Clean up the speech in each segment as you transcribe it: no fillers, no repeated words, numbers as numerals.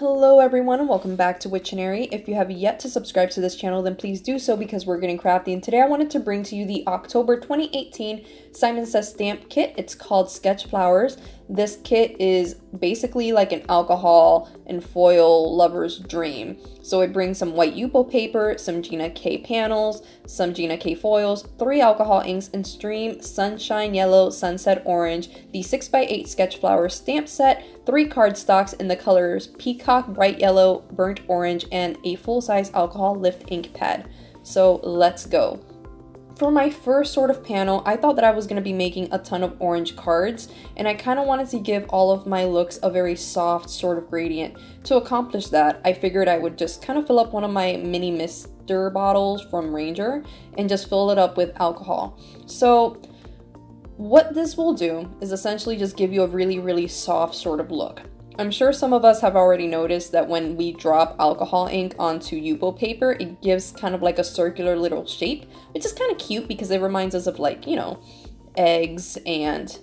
Hello everyone and welcome back to Witchtionery. If you have yet to subscribe to this channel, then please do so because we're getting crafty, and today I wanted to bring to you the October 2018 Simon Says stamp kit. It's called Sketch Flowers. This kit is basically like an alcohol and foil lover's dream. So it brings some white Yupo paper, some Gina K panels, some Gina K foils, 3 alcohol inks, and Stream Sunshine Yellow, Sunset Orange, the 6x8 Sketch Flowers stamp set, 3 cardstocks in the colors Peacock, Bright Yellow, Burnt Orange, and a full-size alcohol lift ink pad. So let's go. For my first sort of panel, I thought that I was going to be making a ton of orange cards, and I kind of wanted to give all of my looks a very soft sort of gradient. To accomplish that, I figured I would just kind of fill up one of my mini mister bottles from Ranger and just fill it up with alcohol. So what this will do is essentially just give you a really soft sort of look. I'm sure some of us have already noticed that when we drop alcohol ink onto Yupo paper, it gives kind of like a circular little shape, which is kind of cute because it reminds us of, like, you know, eggs, and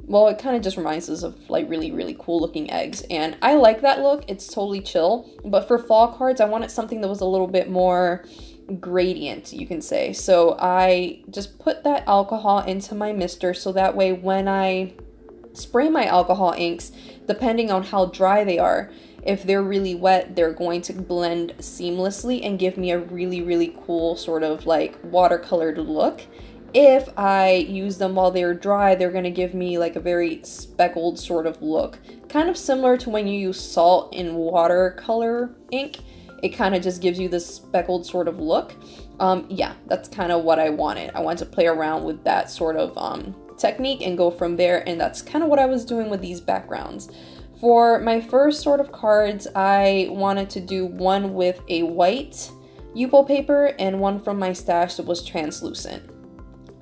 well, it kind of just reminds us of like really cool looking eggs, and I like that look. It's totally chill. But for fall cards, I wanted something that was a little bit more gradient, you can say. So I just put that alcohol into my mister so that way when I spray my alcohol inks, depending on how dry they are, if they're really wet, they're going to blend seamlessly and give me a really cool sort of like watercolored look. If I use them while they're dry, they're going to give me like a very speckled sort of look, kind of similar to when you use salt in watercolor ink. It kind of just gives you this speckled sort of look. Yeah, that's kind of what I wanted. I wanted to play around with that sort of technique and go from there, and that's kind of what I was doing with these backgrounds. For my first sort of cards, I wanted to do one with a white Yupo paper and one from my stash that was translucent.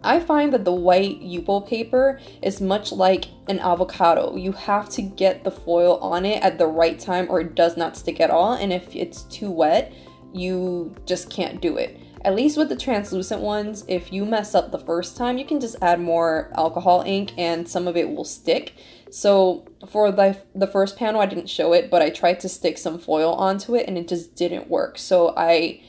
I find that the white Yupo paper is much like an avocado. You have to get the foil on it at the right time or it does not stick at all, and if it's too wet, you just can't do it. At least with the translucent ones, if you mess up the first time, you can just add more alcohol ink and some of it will stick. So for the first panel, I didn't show it, but I tried to stick some foil onto it and it just didn't work. So I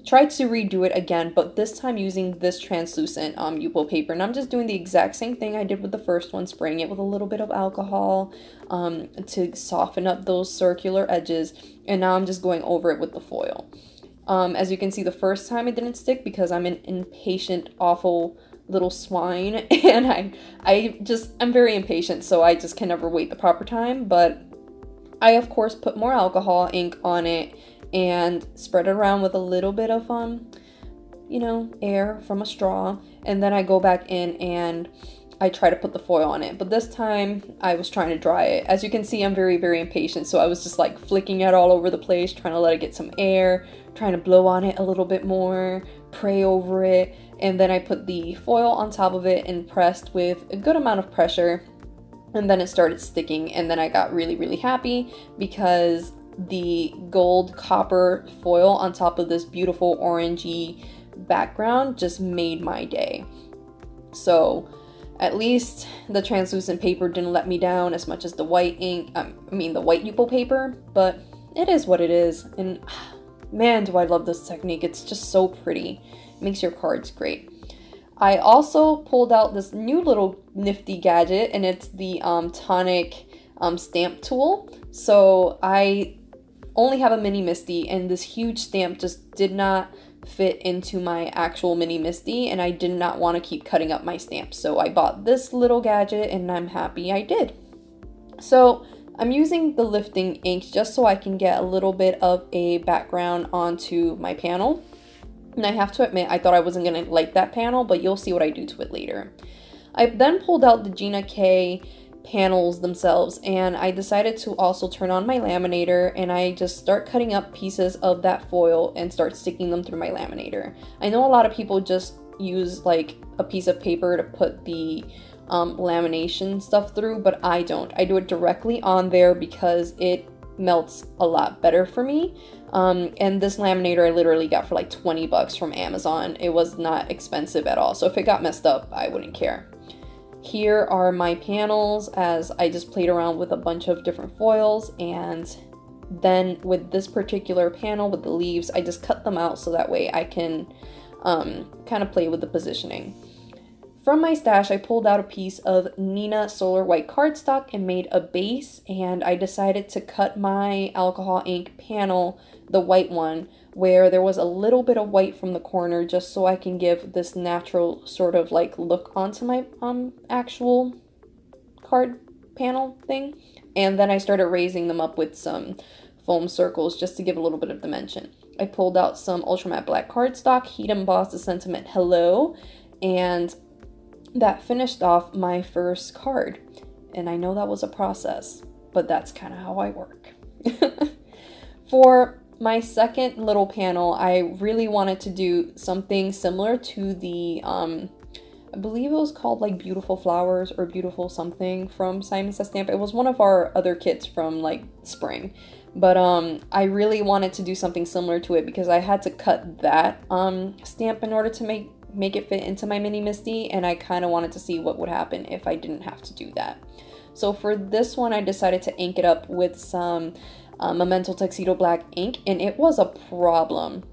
tried to redo it again, but this time using this translucent Yupo paper. And I'm just doing the exact same thing I did with the first one, spraying it with a little bit of alcohol to soften up those circular edges. And now I'm just going over it with the foil. As you can see, the first time it didn't stick because I'm an impatient, awful little swine, and I'm very impatient, so I just can never wait the proper time. But I, of course, put more alcohol ink on it and spread it around with a little bit of, you know, air from a straw, and then I go back in and I try to put the foil on it. But this time I was trying to dry it. As you can see, I'm very impatient, so I was just like flicking it all over the place, trying to let it get some air, trying to blow on it a little bit more, pray over it, and then I put the foil on top of it and pressed with a good amount of pressure, and then it started sticking, and then I got really happy because the gold copper foil on top of this beautiful orangey background just made my day. So at least the translucent paper didn't let me down as much as the white ink, the white Yupo paper, but it is what it is. And man, do I love this technique. It's just so pretty. It makes your cards great. I also pulled out this new little nifty gadget, and it's the Tonic stamp tool. So I only have a mini Misty, and this huge stamp just did not fit into my actual mini Misty, and I did not want to keep cutting up my stamps. So I bought this little gadget, and I'm happy I did. So I'm using the lifting inks just so I can get a little bit of a background onto my panel. And I have to admit, I thought I wasn't going to like that panel, but you'll see what I do to it later. I then pulled out the Gina K panels themselves, and I decided to also turn on my laminator, and I just start cutting up pieces of that foil and start sticking them through my laminator. I know a lot of people just use like a piece of paper to put the lamination stuff through, but I don't. I do it directly on there because it melts a lot better for me. And this laminator I literally got for like 20 bucks from Amazon. It was not expensive at all, so if it got messed up, I wouldn't care. Here are my panels as I just played around with a bunch of different foils, and then with this particular panel with the leaves, I just cut them out so that way I can kind of play with the positioning. From my stash, I pulled out a piece of Neenah Solar White cardstock and made a base, and I decided to cut my alcohol ink panel, the white one, where there was a little bit of white from the corner, just so I can give this natural sort of like look onto my actual card panel thing. And then I started raising them up with some foam circles just to give a little bit of dimension. I pulled out some ultra matte black cardstock, heat embossed the sentiment hello, and that finished off my first card. And I know that was a process, but that's kind of how I work. For my second little panel, I really wanted to do something similar to the I believe it was called like Beautiful Flowers or Beautiful something from Simon Says Stamp. It was one of our other kits from like spring. But I really wanted to do something similar to it because I had to cut that stamp in order to make it fit into my mini Misty, and I kind of wanted to see what would happen if I didn't have to do that. So for this one, I decided to ink it up with some Memento Tuxedo black ink, and it was a problem.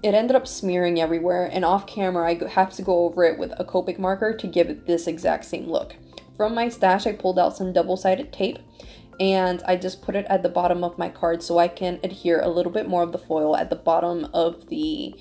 It ended up smearing everywhere, and off camera I have to go over it with a Copic marker to give it this exact same look. From my stash, I pulled out some double-sided tape, and I just put it at the bottom of my card so I can adhere a little bit more of the foil at the bottom of the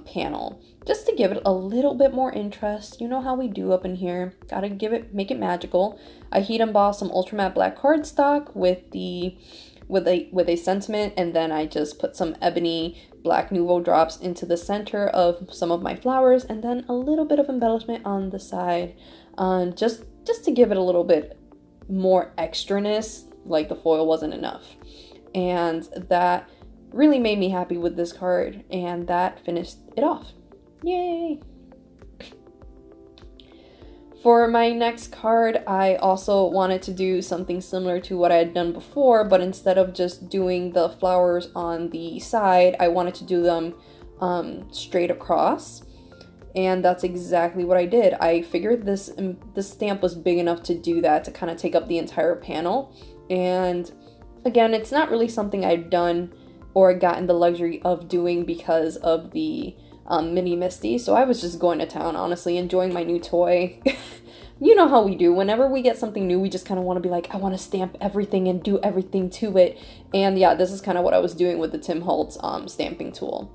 panel, just to give it a little bit more interest. You know how we do up in here. Gotta make it magical. I heat embossed some ultra matte black cardstock with a sentiment, and then I just put some Ebony black Nuvo drops into the center of some of my flowers, and then a little bit of embellishment on the side, just to give it a little bit more extraness, like the foil wasn't enough. And that really made me happy with this card, and that finished it off. Yay! For my next card, I also wanted to do something similar to what I had done before, but instead of just doing the flowers on the side, I wanted to do them straight across. And that's exactly what I did. I figured this stamp was big enough to do that, to kind of take up the entire panel. And again, it's not really something I've done or gotten the luxury of doing because of the mini Misty, so I was just going to town, honestly, enjoying my new toy. You know how we do. Whenever we get something new, we just kind of want to be like, I want to stamp everything and do everything to it. And yeah, this is kind of what I was doing with the Tim Holtz stamping tool.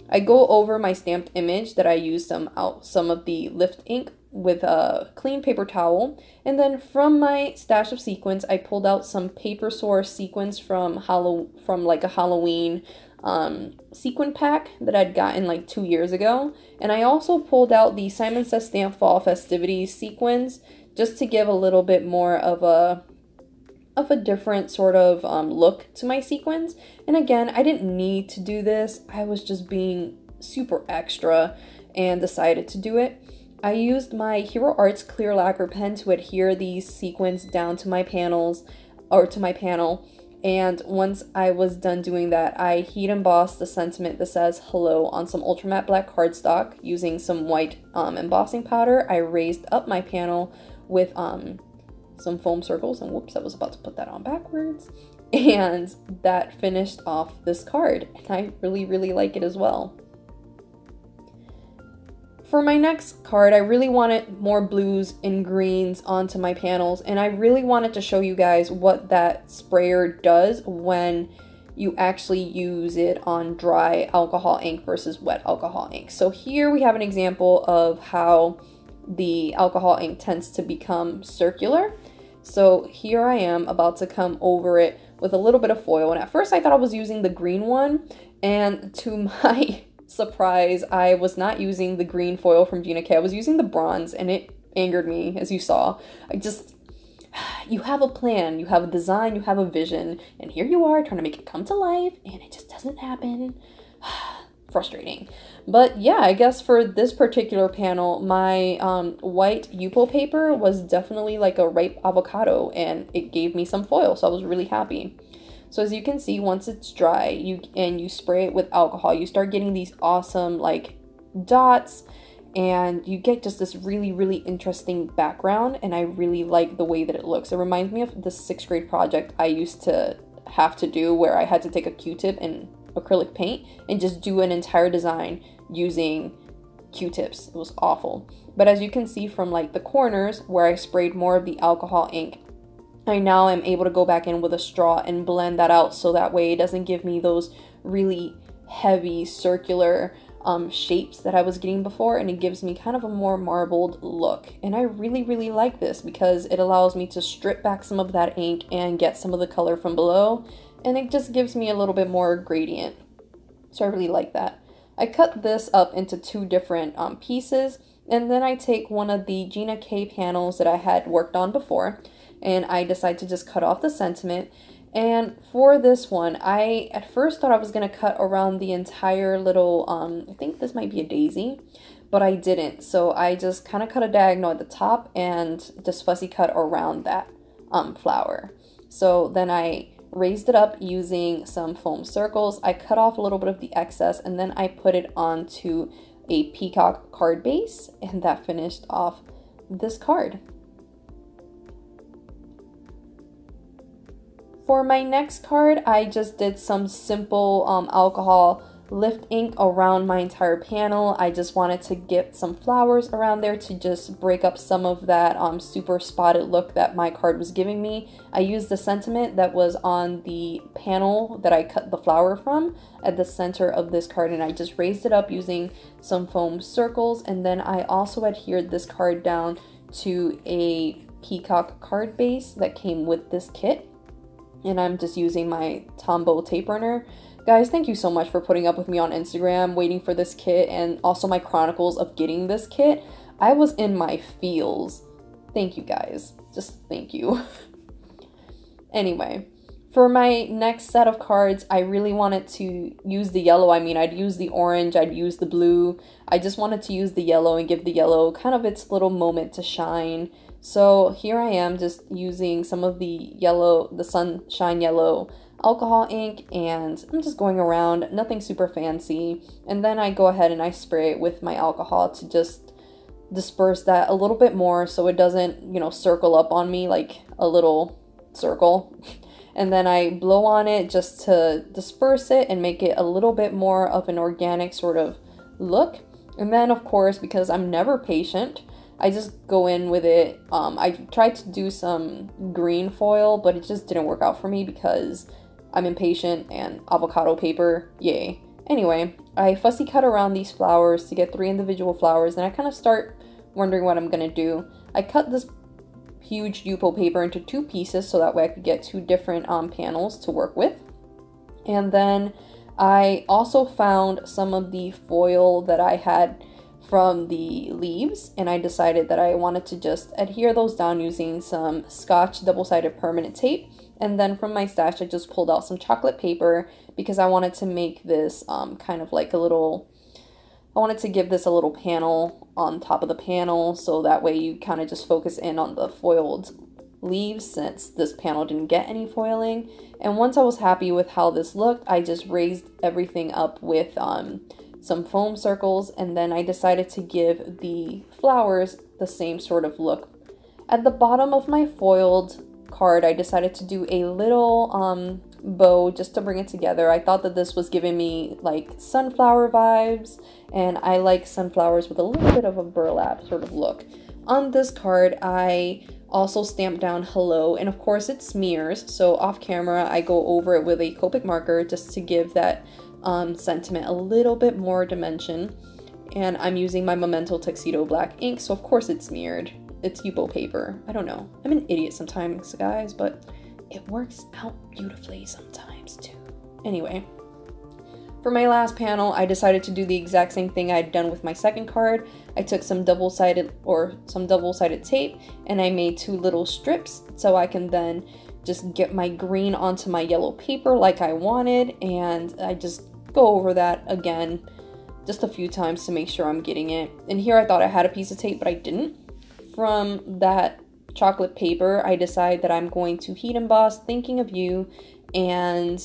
I go over my stamped image that I used some of the lift ink with a clean paper towel, and then from my stash of sequins, I pulled out some Paper Source sequins from like a Halloween sequin pack that I'd gotten like 2 years ago. And I also pulled out the Simon Says Stamp Fall Festivities sequins just to give a little bit more of a different sort of look to my sequins. And again, I didn't need to do this. I was just being super extra and decided to do it. I used my Hero Arts clear lacquer pen to adhere these sequins down to my panels, or to my panel. And once I was done doing that, I heat embossed the sentiment that says hello on some ultra matte black cardstock using some white embossing powder. I raised up my panel with some foam circles, and whoops, I was about to put that on backwards. And that finished off this card, and I really, really like it as well. For my next card, I really wanted more blues and greens onto my panels, and I really wanted to show you guys what that sprayer does when you actually use it on dry alcohol ink versus wet alcohol ink. So here we have an example of how the alcohol ink tends to become circular. So here I am about to come over it with a little bit of foil, and at first I thought I was using the green one, and to my surprise, I was not using the green foil from Gina K. I was using the bronze, and it angered me, as you saw. You have a plan, you have a design, you have a vision, and here you are trying to make it come to life, and it just doesn't happen. Frustrating. But yeah, I guess for this particular panel, my white Yupo paper was definitely like a ripe avocado, and it gave me some foil, so I was really happy. So as you can see, once it's dry, you spray it with alcohol, you start getting these awesome like dots, and you get just this really, really interesting background, and I really like the way that it looks. It reminds me of the 6th grade project I used to have to do, where I had to take a Q-tip and acrylic paint and just do an entire design using Q-tips. It was awful. But as you can see from like the corners where I sprayed more of the alcohol ink, I now am able to go back in with a straw and blend that out, so that way it doesn't give me those really heavy circular shapes that I was getting before, and it gives me kind of a more marbled look. And I really like this because it allows me to strip back some of that ink and get some of the color from below, and it just gives me a little bit more gradient. So I really like that. I cut this up into 2 different pieces, and then I take one of the Gina K panels that I had worked on before, and I decide to just cut off the sentiment. And for this one, I at first thought I was going to cut around the entire little, I think this might be a daisy, but I didn't. So I just kind of cut a diagonal at the top and just fussy cut around that flower. So then I raised it up using some foam circles. I cut off a little bit of the excess, and then I put it onto a peacock card base, and that finished off this card. For my next card, I just did some simple alcohol lift ink around my entire panel. I just wanted to get some flowers around there to just break up some of that super spotted look that my card was giving me. I used the sentiment that was on the panel that I cut the flower from at the center of this card, and I just raised it up using some foam circles, and then I also adhered this card down to a peacock card base that came with this kit. And I'm just using my Tombow tape runner. Guys, thank you so much for putting up with me on Instagram, waiting for this kit, and also my chronicles of getting this kit. I was in my feels. Thank you guys. Just thank you. Anyway, for my next set of cards, I really wanted to use the yellow. I mean, I'd use the orange, I'd use the blue. I just wanted to use the yellow and give the yellow kind of its little moment to shine. So here I am just using some of the yellow, the Sunshine Yellow alcohol ink, and I'm just going around, nothing super fancy. And then I go ahead and I spray it with my alcohol to just disperse that a little bit more so it doesn't, you know, circle up on me like a little circle. And then I blow on it just to disperse it and make it a little bit more of an organic sort of look. And then of course, because I'm never patient, I just go in with it. I tried to do some green foil, but it just didn't work out for me because I'm impatient, and avocado paper, yay. Anyway, I fussy cut around these flowers to get 3 individual flowers, and I kind of start wondering what I'm gonna do. I cut this huge Yupo paper into 2 pieces so that way I could get 2 different panels to work with. And then I also found some of the foil that I had from the leaves, and I decided that I wanted to just adhere those down using some Scotch double-sided permanent tape. And then from my stash, I just pulled out some chocolate paper because I wanted to make this kind of like a little, I wanted to give this a little panel on top of the panel, so that way you kind of just focus in on the foiled leaves since this panel didn't get any foiling. And once I was happy with how this looked, I just raised everything up with some foam circles, and then I decided to give the flowers the same sort of look. At the bottom of my foiled card, I decided to do a little bow just to bring it together. I thought that this was giving me like sunflower vibes, and I like sunflowers with a little bit of a burlap sort of look. On this card, I also stamped down hello, and of course it smears, so off camera I go over it with a Copic marker just to give that sentiment a little bit more dimension. And I'm using my Memento Tuxedo black ink, so of course it's smeared. It's Yupo paper. I don't know. I'm an idiot sometimes, guys, but it works out beautifully sometimes too. Anyway, for my last panel, I decided to do the exact same thing I had done with my second card. I took some double-sided tape, and I made 2 little strips so I can then just get my green onto my yellow paper like I wanted, and I just go over that again just a few times to make sure I'm getting it. And here I thought I had a piece of tape, but I didn't. From that chocolate paper, I decide that I'm going to heat emboss Thinking of You, and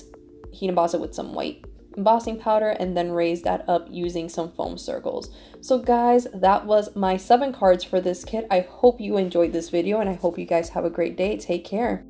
heat emboss it with some white embossing powder, and then raise that up using some foam circles. So guys, that was my 7 cards for this kit. I hope you enjoyed this video, and I hope you guys have a great day. Take care.